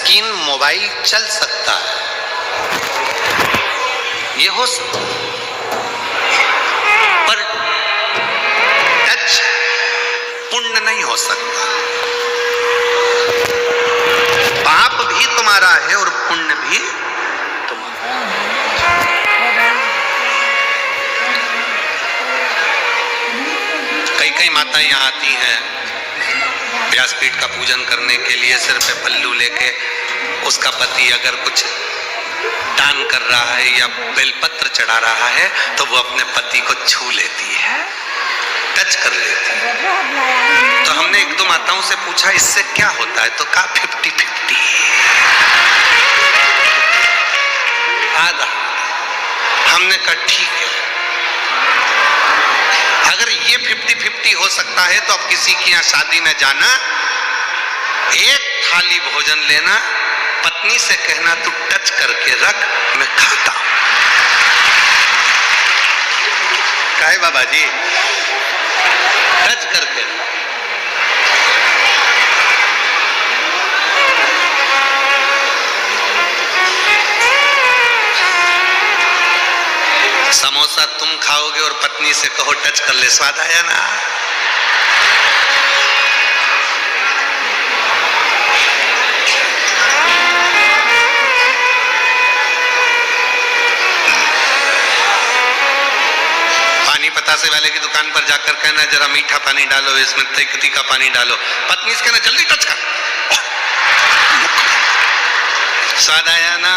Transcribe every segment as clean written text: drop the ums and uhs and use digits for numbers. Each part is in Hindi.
स्क्रीन मोबाइल चल सकता है, ये हो सकता, पर टच पुण्य नहीं हो सकता। पाप भी तुम्हारा है और पुण्य भी तुम्हारा। कई कई माताएं यहाँ आती हैं व्यासपीठ का पूजन करने के लिए, सिर पे पल्लू लेके, उसका पति अगर कुछ दान कर रहा है या बेलपत्र चढ़ा रहा है तो वो अपने पति को छू लेती है, टच कर लेती है। तो हमने एक दो माताओं से पूछा इससे क्या होता है, तो कहा 50-50 आधा। हमने कहा ठीक है, अगर ये 50-50 हो सकता है तो अब किसी की यहाँ शादी में जाना, एक थाली भोजन लेना, पत्नी से कहना तू टच करके रख, मैं खाता हूं। काहे बाबा जी, टच करके। समोसा तुम खाओगे और पत्नी से कहो टच कर ले, स्वाद आया ना। पानी पतासे वाले की दुकान पर जाकर कहना जरा मीठा पानी डालो, इसमें तिक्की का पानी डालो, पत्नी से कहना जल्दी टच कर, स्वाद आया ना।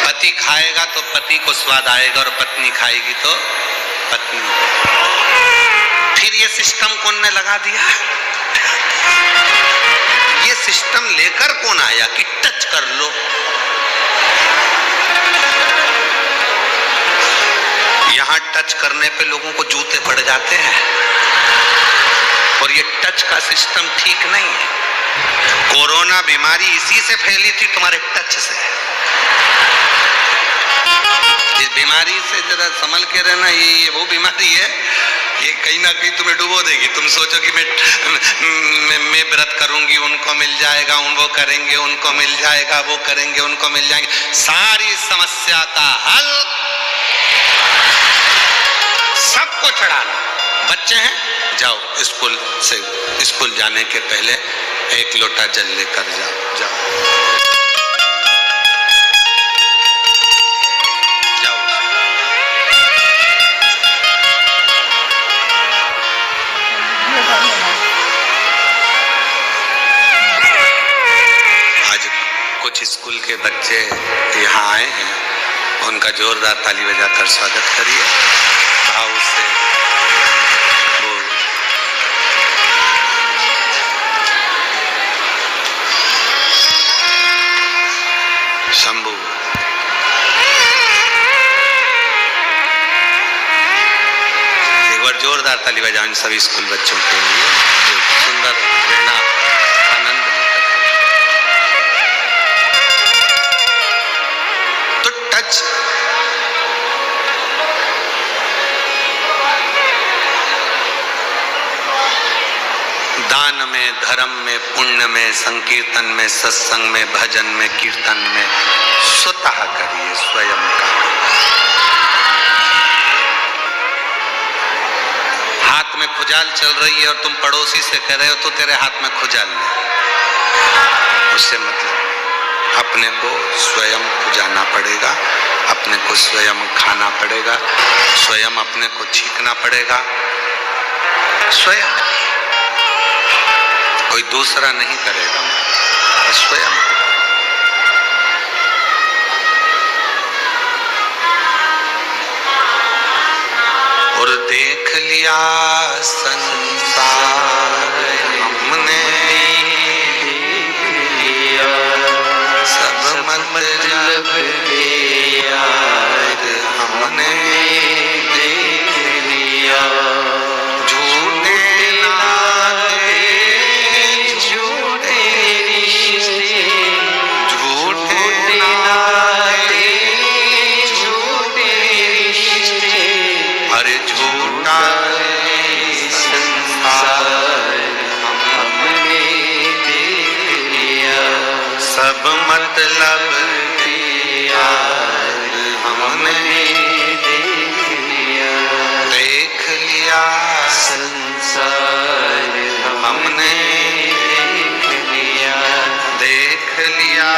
पति खाएगा तो पति को स्वाद आएगा और पत्नी खाएगी तो पत्नी। फिर ये सिस्टम कौन ने लगा दिया? ये सिस्टम लेकर कौन आया कि टच कर लो? यहां टच करने पे लोगों को जूते पड़ जाते हैं, और ये टच का सिस्टम ठीक नहीं है। कोरोना बीमारी इसी से फैली थी, तुम्हारे टच से। इस बीमारी से जरा संभल के रहना, ये वो बीमारी है, ये कहीं ना कहीं तुम्हें डुबो देगी। तुम सोचो कि मैं व्रत करूंगी उनको मिल जाएगा, वो करेंगे उनको मिल जाएगा, वो करेंगे उनको मिल जाएंगे। सारी समस्या का हल सबको चढ़ाना। बच्चे हैं, जाओ स्कूल जाने के पहले एक लोटा जल लेकर जाओ। कुछ स्कूल के बच्चे यहाँ आए हैं, उनका जोरदार ताली बजाकर स्वागत करिए। भाव से शंभू, एक बार जोरदार ताली बजाएं सभी स्कूल बच्चों के लिए जो सुंदर प्रेरणा आनंद लेकर। तो टच दान में, धर्म में, पुण्य में, संकीर्तन में, सत्संग में, भजन में, कीर्तन में स्वतः करिए, स्वयं का। हाथ में खुजाल चल रही है और तुम पड़ोसी से कह रहे हो तो तेरे हाथ में खुजाल नहीं, उससे मतलब अपने को स्वयं खुजाना पड़ेगा, अपने को स्वयं खाना पड़ेगा, स्वयं अपने को छींकना पड़ेगा, स्वयं, कोई दूसरा नहीं करेगा, स्वयं। और देख लिया संसार हमने, सब मतलब के यार हमने देख लिया। झूठे नाते झूठे रिश्ते, झूठे नाते झूठे रिश्ते, अरे झूठा संसार। मतलब यार हमने देख लिया, संसार हमने देख लिया,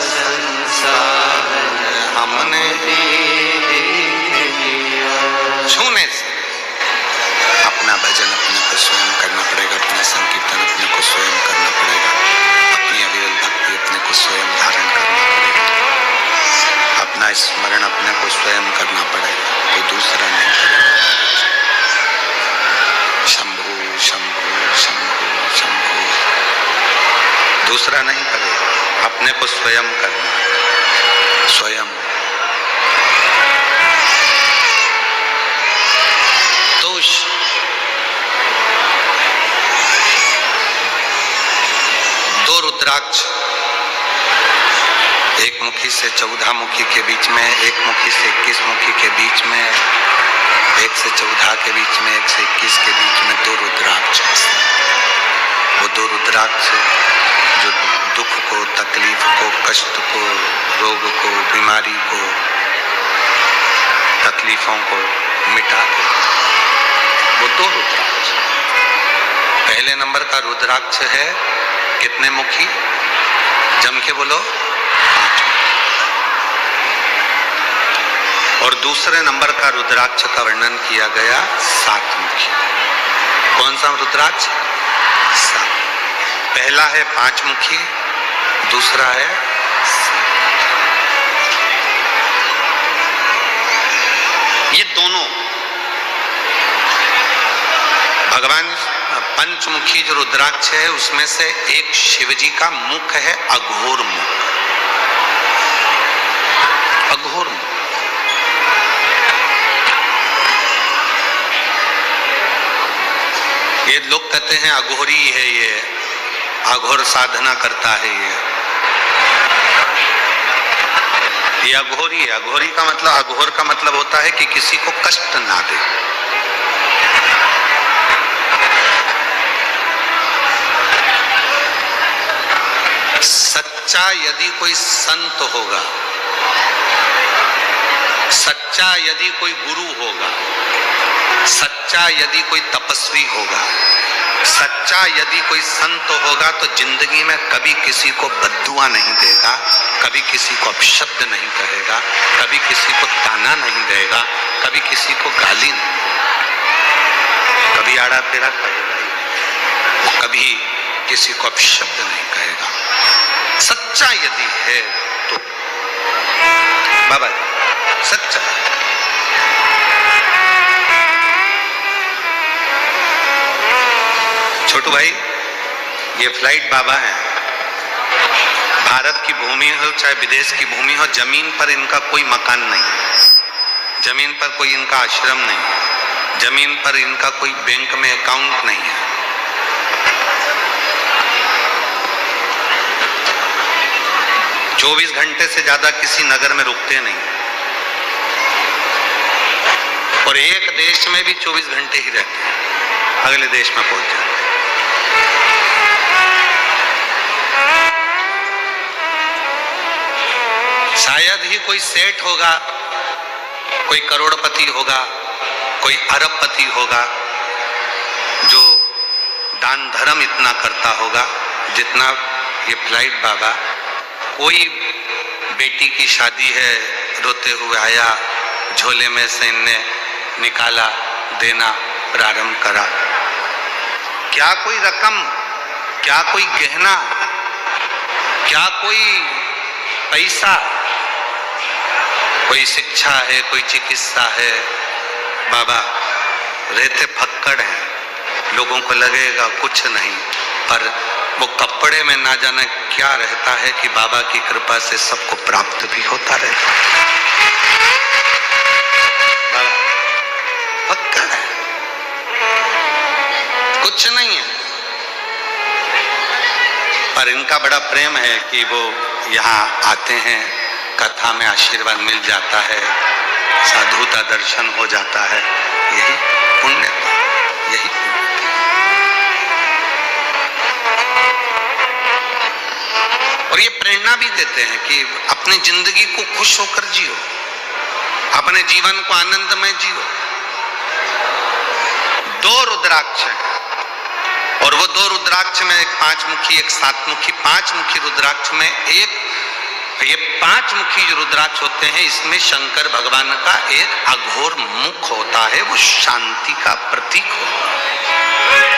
संसार हमने छूने से अपना भजन अपने को स्वयं करना पड़ेगा, अपना संकीर्तन अपने को स्वयं करना पड़ेगा, अपनी अविरल भक्ति अपने को स्वयं धारण करना पड़ेगा, अपना स्मरण अपने को स्वयं करना पड़ेगा, कोई दूसरा नहीं करेगा। शंभु शंभु शंभु शंभु, दूसरा नहीं करेगा, अपने को स्वयं करना, स्वयं। तो दो रुद्राक्ष, एक मुखी से 14 मुखी के बीच में, एक मुखी से 21 मुखी के बीच में, 1 से 14 के बीच में, 1 से 21 के बीच में दो रुद्राक्ष। वो दो रुद्राक्ष जो दुख को, तकलीफ को, कष्ट को, रोग को, बीमारी को, तकलीफों को मिटा दे, वो दो रुद्राक्ष। पहले नंबर का रुद्राक्ष है कितने मुखी? जम के बोलो, 5। और दूसरे नंबर का रुद्राक्ष का वर्णन किया गया 7 मुखी। कौन सा रुद्राक्ष? 7। पहला है 5 मुखी, दूसरा है 7। ये दोनों भगवान पंचमुखी जो रुद्राक्ष है उसमें से एक शिवजी का मुख है अघोर मुख, अघोर मुख। ये लोग कहते हैं अघोरी है, ये अघोर साधना करता है, ये अघोरी है। अघोरी का मतलब, अघोर का मतलब होता है कि किसी को कष्ट ना दे। सच्चा यदि कोई संत होगा, सच्चा यदि कोई गुरु होगा, सच्चा यदि कोई तपस्वी होगा, सच्चा यदि कोई संत होगा तो जिंदगी में कभी किसी को बद्दुआ नहीं देगा, कभी किसी को अपशब्द नहीं कहेगा, कभी किसी को ताना नहीं देगा, कभी किसी को गाली नहीं देगा, कभी आड़ा तेरा कहेगा, वो कभी किसी को अपशब्द नहीं कहेगा। सच्चा यदि है तो बाबा जी सच्चा। छोटू भाई, ये फ्लाइट बाबा हैं। भारत की भूमि हो चाहे विदेश की भूमि हो, जमीन पर इनका कोई मकान नहीं, जमीन पर कोई इनका आश्रम नहीं, जमीन पर इनका कोई बैंक में अकाउंट नहीं है। 24 घंटे से ज्यादा किसी नगर में रुकते नहीं, और एक देश में भी 24 घंटे ही रहते हैं, अगले देश में पहुंच जाते हैं। शायद ही कोई सेठ होगा, कोई करोड़पति होगा, कोई अरबपति होगा जो दान धर्म इतना करता होगा जितना ये फ्लाइट बाबा। कोई बेटी की शादी है, रोते हुए आया, झोले में से इनने निकाला, देना प्रारंभ करा। क्या कोई रकम, क्या कोई गहना, क्या कोई पैसा, कोई शिक्षा है, कोई चिकित्सा है, बाबा रहते फक्कड़ हैं। लोगों को लगेगा कुछ नहीं, पर वो कपड़े में ना जाने क्या रहता है कि बाबा की कृपा से सबको प्राप्त भी होता रहता है। बाबा फक्कड़ है, कुछ नहीं है, पर इनका बड़ा प्रेम है कि वो यहाँ आते हैं, कथा में आशीर्वाद मिल जाता है, साधुता दर्शन हो जाता है। यही पुण्य, यही पुण्य। और ये प्रेरणा भी देते हैं कि अपनी जिंदगी को खुश होकर जियो, अपने जीवन को आनंदमय जियो। 2 रुद्राक्ष हैं और वो 2 रुद्राक्ष में एक 5 मुखी एक 7 मुखी। 5 मुखी रुद्राक्ष में ये 5 मुखी जो रुद्राक्ष होते हैं, इसमें शंकर भगवान का एक अघोर मुख होता है, वो शांति का प्रतीक होता है,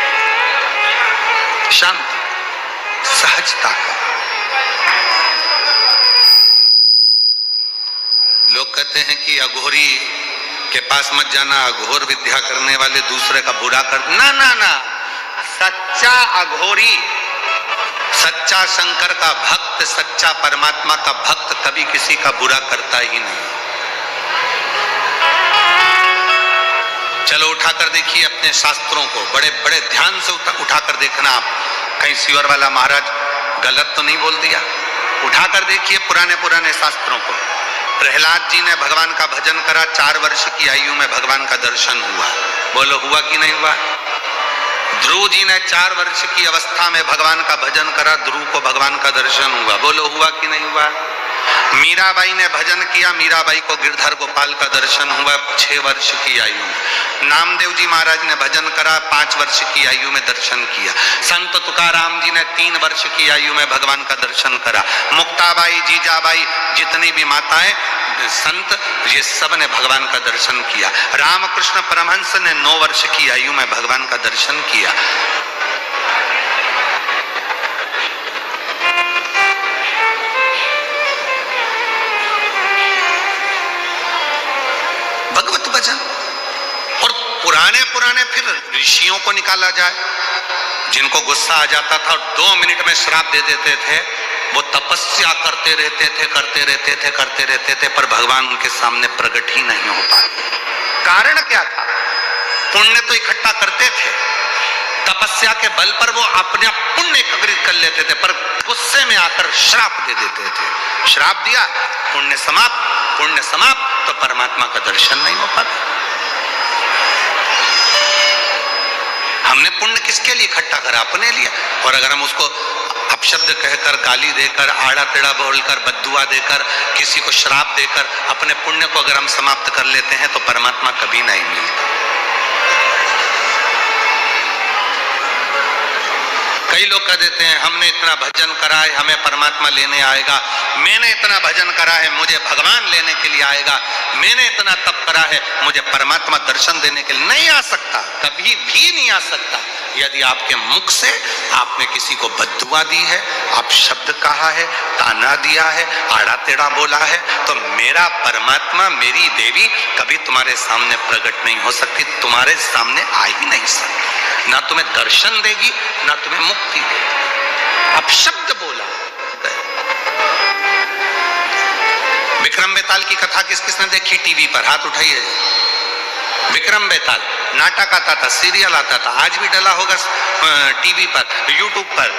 शांति, सहजता का। लोग कहते हैं कि अघोरी के पास मत जाना, अघोर विद्या करने वाले दूसरे का बुरा कर, ना ना ना, सच्चा अघोरी, सच्चा शंकर का भक्त, सच्चा परमात्मा का भक्त कभी किसी का बुरा करता ही नहीं। चलो उठाकर देखिए अपने शास्त्रों को, बड़े बड़े ध्यान से उठाकर देखना आप, कहीं सिवर वाला महाराज गलत तो नहीं बोल दिया। उठाकर देखिए पुराने पुराने शास्त्रों को। प्रहलाद जी ने भगवान का भजन करा, 4 वर्ष की आयु में भगवान का दर्शन हुआ। बोलो हुआ कि नहीं हुआ? ध्रुव जी ने 4 वर्ष की अवस्था में भगवान का भजन करा, ध्रुव को भगवान का दर्शन हुआ। बोलो हुआ कि नहीं हुआ? मीराबाई ने भजन किया, मीराबाई को गिरधर गोपाल का दर्शन हुआ 6 वर्ष की आयु में। नामदेव जी महाराज ने भजन करा, 5 वर्ष की आयु में दर्शन किया। संत तुकाराम जी ने 3 वर्ष की आयु में भगवान का दर्शन करा। मुक्ताबाई, जीजाबाई, जितनी भी माताएं संत, ये सब ने भगवान का दर्शन किया। रामकृष्ण परमहंस ने 9 वर्ष की आयु में भगवान का दर्शन किया। भगवत भजन। और पुराने पुराने फिर ऋषियों को निकाला जाए, जिनको गुस्सा आ जाता था और 2 मिनट में श्राप दे देते थे, वो तपस्या करते रहते थे, पर भगवान उनके सामने प्रकट ही नहीं हो पाए। कारण क्या था? पुण्य तो इकट्ठा करते थे, तपस्या के बल पर वो अपने पुण्य एकत्रित कर लेते थे, पर गुस्से में आकर श्राप दे देते थे। श्राप दिया, पुण्य समाप्त, तो परमात्मा का दर्शन नहीं हो पाता। हमने पुण्य किसके लिए इकट्ठा करा? अपने लिए। और अगर हम उसको अपशब्द कहकर, गाली देकर, आड़ा टेढ़ा बोलकर, बद्दुआ देकर, किसी को श्राप देकर अपने पुण्य को अगर हम समाप्त कर लेते हैं, तो परमात्मा कभी नहीं मिलता। कई लोग कह देते हैं हमने इतना भजन करा है, हमें परमात्मा लेने आएगा। मैंने इतना भजन करा है, मुझे भगवान लेने के लिए आएगा। मैंने इतना तप करा है, मुझे परमात्मा दर्शन देने के लिए नहीं आ सकता, कभी भी नहीं आ सकता। यदि आपके मुख से आपने किसी को बद्दुआ दी है, आप शब्द कहा है, ताना दिया है, आड़ा टेढ़ा बोला है, तो मेरा परमात्मा, मेरी देवी कभी तुम्हारे सामने प्रकट नहीं हो सकती, तुम्हारे सामने आ ही नहीं सकती। ना तुम्हें दर्शन देगी, ना तुम्हें मुक्ति देगी। अब शब्द बोला। विक्रम बेताल की कथा किस किसने देखी टीवी पर? हाथ उठाइए। विक्रम बेताल नाटक आता था, सीरियल आता था, आज भी डला होगा टीवी पर, यूट्यूब पर।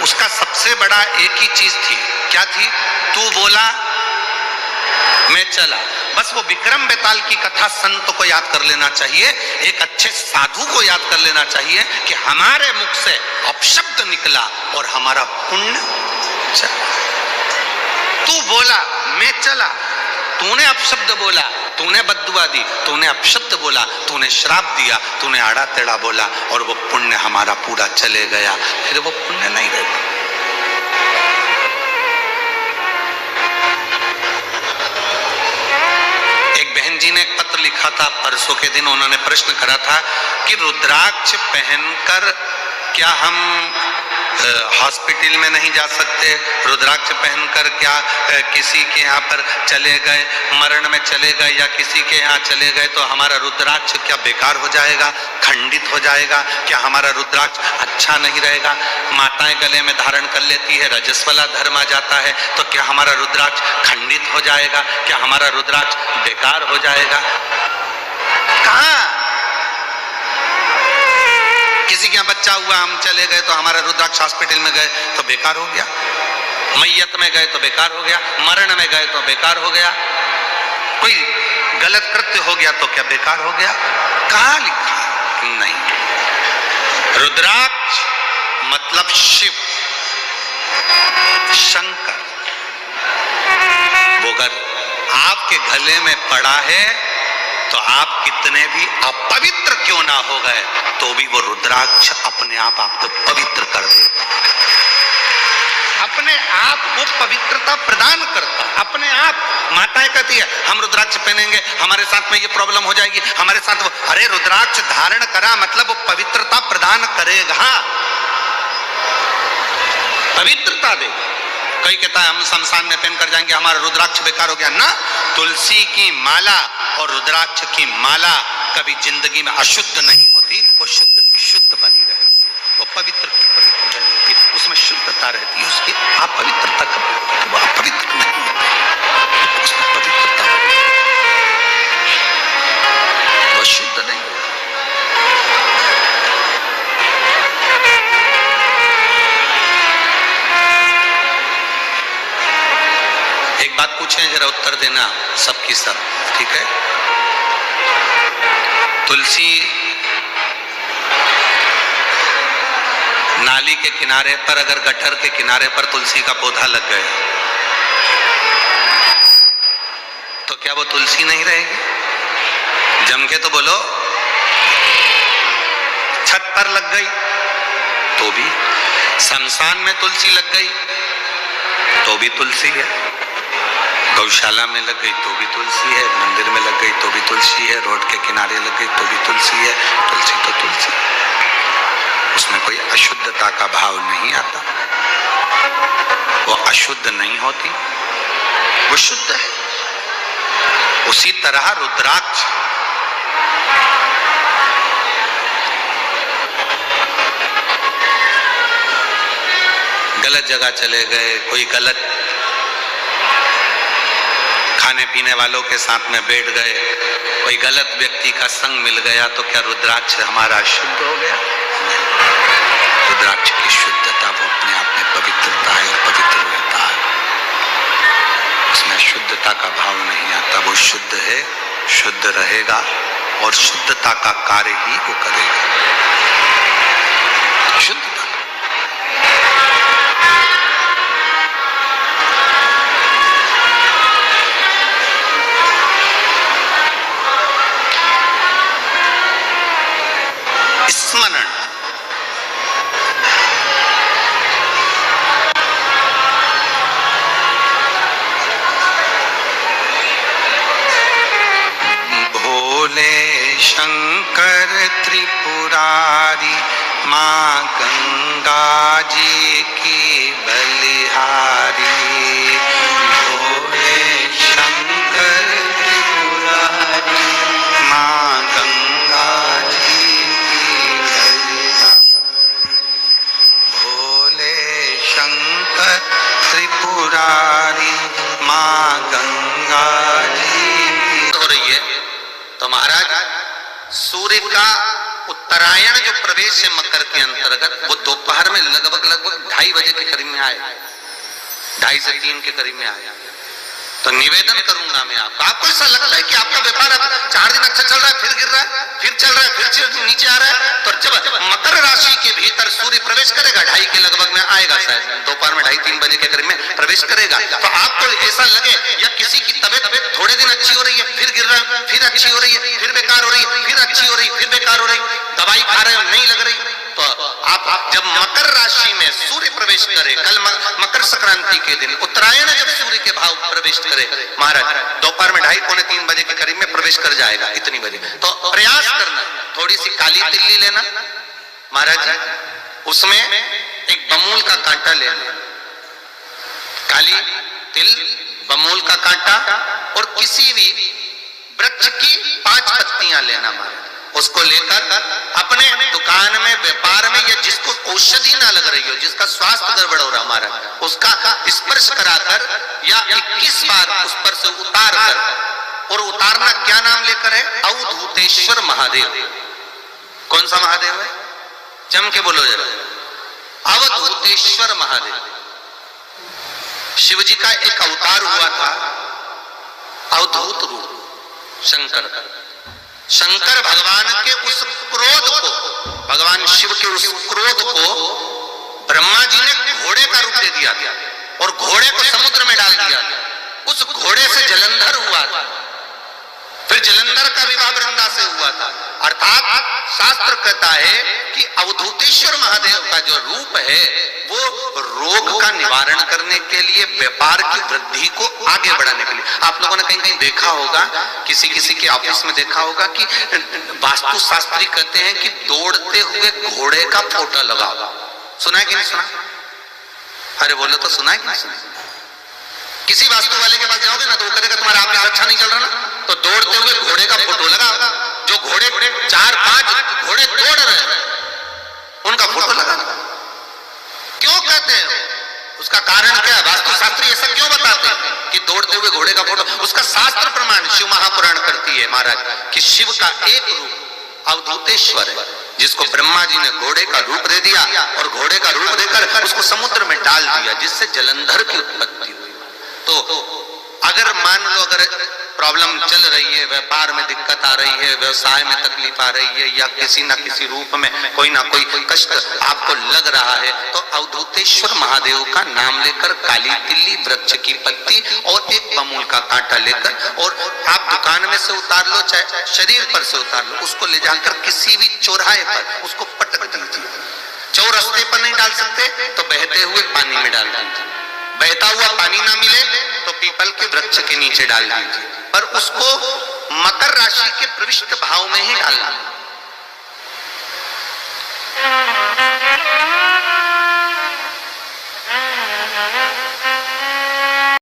उसका सबसे बड़ा एक ही चीज थी, क्या थी? तू बोला मैं चला। बस वो विक्रम बेताल की कथा संत को याद कर लेना चाहिए, एक अच्छे साधु को याद कर लेना चाहिए कि हमारे मुख से अपशब्द निकला और हमारा पुण्य चला। तू बोला मैं चला, तूने अपशब्द बोला, तूने बद्दुआ दी, तूने अपशब्द बोला, तूने श्राप दिया, तूने आड़ा टेढ़ा बोला, और वो पुण्य हमारा पूरा चले गया, फिर वो पुण्य नहीं रहता। एक बहन जी ने एक पत्र लिखा था परसों के दिन, उन्होंने प्रश्न करा था कि रुद्राक्ष पहनकर क्या हम हॉस्पिटल में नहीं जा सकते? रुद्राक्ष पहनकर क्या किसी के यहाँ पर चले गए, मरण में चले गए या किसी के यहाँ चले गए तो हमारा रुद्राक्ष क्या बेकार हो जाएगा, खंडित हो जाएगा? क्या हमारा रुद्राक्ष अच्छा नहीं रहेगा? माताएं गले में धारण कर लेती है, रजस्वला धर्म आ जाता है, तो क्या हमारा रुद्राक्ष खंडित हो जाएगा? क्या हमारा रुद्राक्ष बेकार हो जाएगा? कहाँ? किसी के यहाँ बच्चा हुआ, हम चले गए तो हमारा रुद्राक्ष हॉस्पिटल में गए तो बेकार हो गया, मैयत में गए तो बेकार हो गया, मरण में गए तो बेकार हो गया, कोई गलत कृत्य हो गया तो क्या बेकार हो गया? कहाँ लिखा? नहीं। रुद्राक्ष मतलब शिव, शंकर, वो अगर आपके गले में पड़ा है तो आप कितने भी अपवित्र क्यों ना हो गए तो भी वो रुद्राक्ष अपने आप आपको पवित्र कर देता, अपने आप को पवित्रता प्रदान करता, अपने आप। माताएं कहती है हम रुद्राक्ष पहनेंगे हमारे साथ में ये प्रॉब्लम हो जाएगी, हमारे साथ वो, अरे रुद्राक्ष धारण करा मतलब वो पवित्रता प्रदान करेगा, पवित्रता देगा। कोई कहता है हम शमशान में पहन कर जाएंगे हमारा रुद्राक्ष बेकार हो गया ना। तुलसी की माला और रुद्राक्ष की माला कभी जिंदगी में अशुद्ध नहीं होती, वो शुद्ध की शुद्ध बनी रहती, वो पवित्र की पवित्र बनी रहती है, उसमें शुद्धता रहती है, उसकी अपवित्रता कभी वो अपवित्र नहीं होती, उसमें पवित्रता वो शुद्ध नहीं होती। एक बात पूछें जरा उत्तर देना सबकी सब, ठीक है? तुलसी नाली के किनारे पर, अगर गटर के किनारे पर तुलसी का पौधा लग गया तो क्या वो तुलसी नहीं रहेगी? जम के तो बोलो। छत पर लग गई तो भी, शमशान में तुलसी लग गई तो भी तुलसी है, गौशाला में लग गई तो भी तुलसी है, मंदिर में लग गई तो भी तुलसी है, रोड के किनारे लग गई तो भी तुलसी है। तुलसी तो तुलसी, उसमें कोई अशुद्धता का भाव नहीं आता, वो अशुद्ध नहीं होती, वो शुद्ध है। उसी तरह रुद्राक्ष गलत जगह चले गए, कोई गलत खाने पीने वालों के साथ में बैठ गए, कोई गलत व्यक्ति का संग मिल गया तो क्या रुद्राक्ष हमारा शुद्ध हो गया? रुद्राक्ष की शुद्धता वो अपने आप में पवित्रता है और पवित्र रहता है, उसमें शुद्धता का भाव नहीं आता, वो शुद्ध है, शुद्ध रहेगा और शुद्धता का कार्य ही वो करेगा। शुद्धता स्मरण, भोले शंकर त्रिपुरारी माँ गंगा जी की बलिहारी। भोले शंकर त्रिपुरारी माँ गंगा जी की बलिहारी। भोले शंकर त्रिपुरारी माँ गंगा जी हो रही है। तो महाराज सूर्य का उत्तरायण जो प्रवेश है मकर के अंतर्गत, वो दोपहर में लगभग 2:30 बजे के करीब में आए, 2:30 से 3 के करीब में आए। तो निवेदन करूंगा मैं आपको ऐसा लगता है कि आपका व्यापार अब 4 दिन अच्छा चल रहा है, फिर गिर रहा है, फिर चल रहा है, फिर नीचे आ रहा है, तो जब मकर राशि के भीतर सूर्य प्रवेश करेगा 2:30 के लगभग में आएगा, शायद दोपहर में 2:30-3 बजे के करीब में प्रवेश करेगा, तो आपको ऐसा लगे या किसी की तबियत थोड़े दिन अच्छी हो रही है, फिर गिर रहा है, फिर अच्छी हो रही है, फिर बेकार हो रही है, फिर अच्छी हो रही है, फिर बेकार हो रही है, दवाई खा रहे हो नहीं लग रही, तो आप जब मकर राशि में सूर्य प्रवेश करे, कल मकर संक्रांति के दिन उत्तरायण जब सूर्य के भाव प्रवेश करे महाराज, दोपहर में 2:30-3 बजे के करीब में प्रवेश कर जाएगा, इतनी बजे। तो प्रयास करना, थोड़ी सी काली तिल्ली लेना महाराज जी, उसमें एक बमूल का कांटा लेना, काली तिल, बमूल का कांटा और किसी भी वृक्ष की 5 पत्तियां लेना महाराज, उसको लेकर अपने दुकान में, व्यापार में, या जिसको औषधि ना लग रही हो, जिसका स्वास्थ्य गड़बड़ हो रहा हमारा, उसका स्पर्श कराकर या 21 बार उस पर से उतार कर, और उतारना क्या नाम लेकर है? अवधूतेश्वर महादेव। कौन सा महादेव है? जम के बोलो जरा, अवधूतेश्वर महादेव। शिव जी का एक अवतार हुआ था, अवधूत रूप शंकर का। शंकर भगवान के उस क्रोध को, भगवान शिव के उस क्रोध को ब्रह्मा जी ने घोड़े का रूप दे दिया गया और घोड़े को समुद्र में डाल दिया गया। उस घोड़े से जलंधर हुआ था, फिर जलंधर का विवाह वृंदा से हुआ था। अर्थात शास्त्र कहता है कि अवधूतेश्वर महादेव का जो रूप है वो रोग का निवारण करने के लिए, व्यापार की वृद्धि को आगे बढ़ाने के लिए। आप लोगों ने कहीं कहीं देखा होगा, किसी किसी के ऑफिस में देखा होगा कि वास्तु शास्त्री कहते हैं कि दौड़ते हुए घोड़े का फोटो लगाओ। सुना है कि नहीं सुना? अरे बोलो तो, सुना है कि नहीं सुना? किसी वास्तु वाले के पास जाओगे ना तो वो कहेगा तुम्हारा ऑफिस अच्छा नहीं चल रहा ना, तो दौड़ते हुए घोड़े का फोटो लगाओ। जो घोड़े 4-5 घोड़े दौड़ रहे हैं उनका फोटो लगा। क्यों कहते हैं? उसका कारण क्या है? वास्तुशास्त्री ऐसा क्यों बताते हैं कि दौड़ते हुए घोड़े का फोटो? उसका शास्त्र प्रमाण शिव महापुराण करती है महाराज कि शिव का एक रूप अवधूतेश्वर है, जिसको ब्रह्मा जी ने घोड़े का रूप दे दिया और घोड़े का रूप देकर उसको समुद्र में डाल दिया, जिससे जलंधर की उत्पत्ति हुई। तो अगर मान लो अगर प्रॉब्लम चल रही है, व्यापार में दिक्कत आ रही है, व्यवसाय में तकलीफ आ रही है, या किसी ना किसी रूप में कोई ना कोई कष्ट आपको लग रहा है, तो अवधूतेश्वर महादेव का नाम लेकर काली तिल्ली वृक्ष की पत्ती और एक बमूल का कांटा लेकर, और आप दुकान में से उतार लो चाहे शरीर पर से उतार लो, उसको ले जाकर किसी भी चौराहे पर उसको पटक दीजिए। चौरस्ते पर नहीं डाल सकते तो बहते हुए पानी में डाल दीजिए। बहता हुआ पानी ना मिले तो पीपल के वृक्ष के नीचे डाल दीजिए, पर उसको मकर राशि के प्रविष्ट भाव में ही डालना।